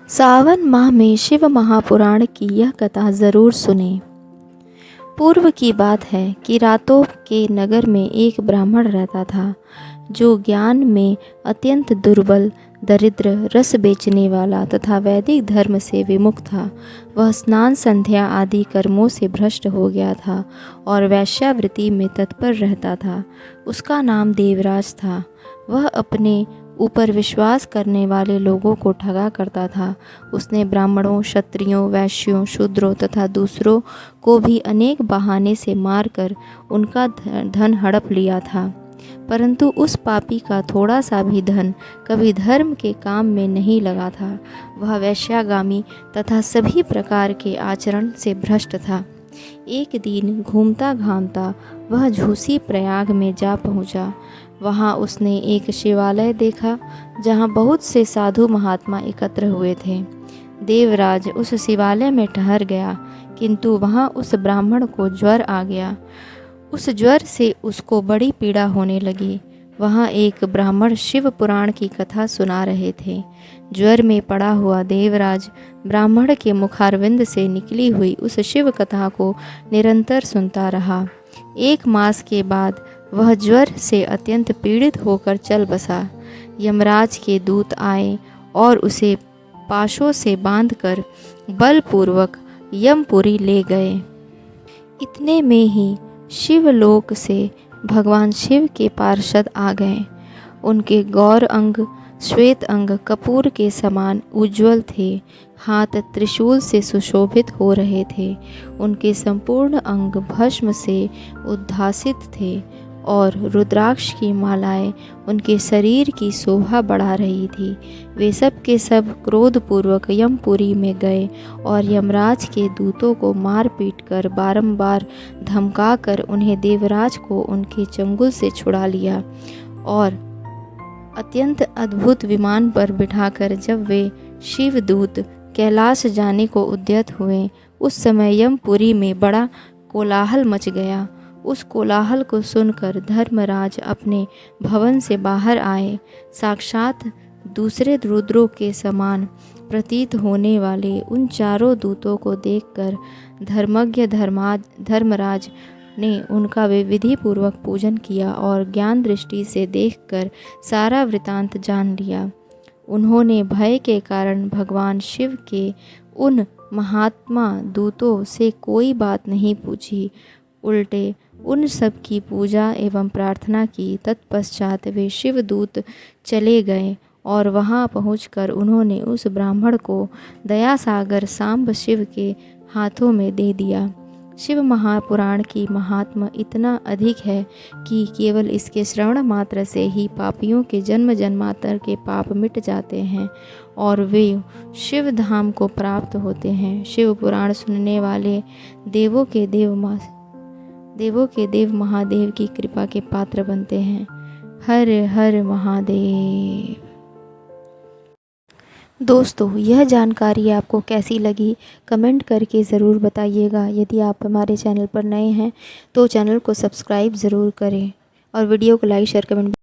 सावन माह में शिव महापुराण की यह कथा ज़रूर सुनें। पूर्व की बात है कि रातों के नगर में एक ब्राह्मण रहता था, जो ज्ञान में अत्यंत दुर्बल, दरिद्र, रस बेचने वाला तथा वैदिक धर्म से विमुख था। वह स्नान संध्या आदि कर्मों से भ्रष्ट हो गया था और वेश्यावृत्ति में तत्पर रहता था। उसका नाम देवराज था। वह अपने ऊपर विश्वास करने वाले लोगों को ठगा करता था। उसने ब्राह्मणों, क्षत्रियों, वैश्यों, शूद्रों तथा दूसरों को भी अनेक बहाने से मारकर उनका धन हड़प लिया था, परंतु उस पापी का थोड़ा सा भी धन कभी धर्म के काम में नहीं लगा था। वह वेश्यागामी तथा सभी प्रकार के आचरण से भ्रष्ट था। एक दिन घूमता घामता वह झूसी प्रयाग में जा पहुंचा। वहां उसने एक शिवालय देखा, जहां बहुत से साधु महात्मा एकत्र हुए थे। देवराज उस शिवालय में ठहर गया, किंतु वहां उस ब्राह्मण को ज्वर आ गया। उस ज्वर से उसको बड़ी पीड़ा होने लगी। वहां एक ब्राह्मण शिव पुराण की कथा सुना रहे थे। ज्वर में पड़ा हुआ देवराज ब्राह्मण के मुखारविंद से निकली हुई उस शिव कथा को निरंतर सुनता रहा। 1 मास के बाद वह ज्वर से अत्यंत पीड़ित होकर चल बसा। यमराज के दूत आए और उसे पाशों से बांधकर बलपूर्वक यमपुरी ले गए। इतने में ही शिवलोक से भगवान शिव के पार्षद आ गए। उनके गौर अंग, श्वेत अंग कपूर के समान उज्ज्वल थे। हाथ त्रिशूल से सुशोभित हो रहे थे। उनके संपूर्ण अंग भस्म से उद्भासित थे और रुद्राक्ष की मालाएं उनके शरीर की शोभा बढ़ा रही थी। वे सब के सब क्रोधपूर्वक यमपुरी में गए और यमराज के दूतों को मार पीट कर बारंबार धमका कर उन्हें देवराज को उनके चंगुल से छुड़ा लिया और अत्यंत अद्भुत विमान पर बिठाकर जब वे शिवदूत कैलाश जाने को उद्यत हुए, उस समय यमपुरी में बड़ा कोलाहल मच गया। उस कोलाहल को सुनकर धर्मराज अपने भवन से बाहर आए। साक्षात दूसरे रुद्रों के समान प्रतीत होने वाले उन चारों दूतों को देखकर धर्मज्ञ धर्मराज ने उनका विधि पूर्वक पूजन किया और ज्ञान दृष्टि से देखकर सारा वृतांत जान लिया। उन्होंने भय के कारण भगवान शिव के उन महात्मा दूतों से कोई बात नहीं पूछी, उल्टे उन सब की पूजा एवं प्रार्थना की। तत्पश्चात वे शिवदूत चले गए और वहां पहुंचकर उन्होंने उस ब्राह्मण को दयासागर सांब शिव के हाथों में दे दिया। शिव महापुराण की महात्मा इतना अधिक है कि केवल इसके श्रवण मात्र से ही पापियों के जन्म जन्मांतर के पाप मिट जाते हैं और वे शिव धाम को प्राप्त होते हैं। शिव पुराण सुनने वाले देवों के देव महादेव की कृपा के पात्र बनते हैं। हर हर महादेव। दोस्तों, यह जानकारी आपको कैसी लगी कमेंट करके ज़रूर बताइएगा। यदि आप हमारे चैनल पर नए हैं तो चैनल को सब्सक्राइब ज़रूर करें और वीडियो को लाइक शेयर कमेंट